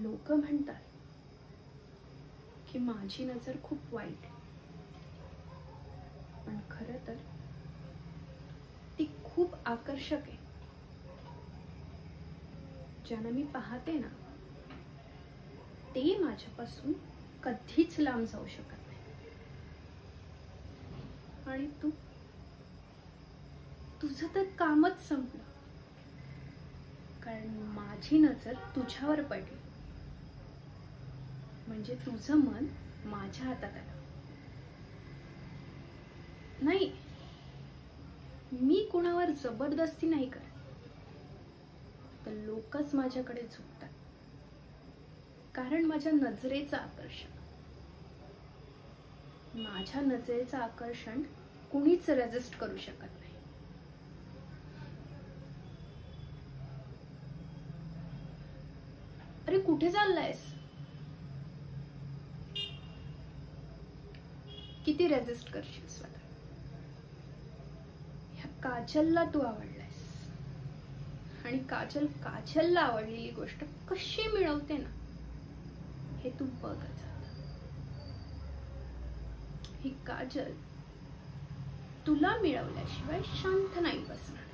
लोक म्हणतात की माझी नजर खूप वाईट आहे, पण खरं तर ती खूप आकर्षक आहे. ज्यांना मी पाहते ना ते माझ्यापासून कधीच लांब जाऊ शकत नाही. आणि तुझं तर कामच संपलं, कारण माझी नजर तुझ्यावर पडली. म्हणजे तुझं मन माझ्या हातात आलं. नाही, मी कोणावर जबरदस्ती नाही करत, तर लोकच माझ्याकडे झुकतात, कारण माझ्या नजरेचं आकर्षण. माझ्या नजरेचं आकर्षण कुणीच रेजिस्ट करू शकत नाही. अरे कुठे चाललायस? किती रेजिस्ट करशील स्वतः? ह्या काजलला तू आवडलायस, आणि काजलला आवडलेली गोष्ट कशी मिळवते ना हे तू बघत. ही काजल तुला मिळवल्याशिवाय शांत नाही बसणार.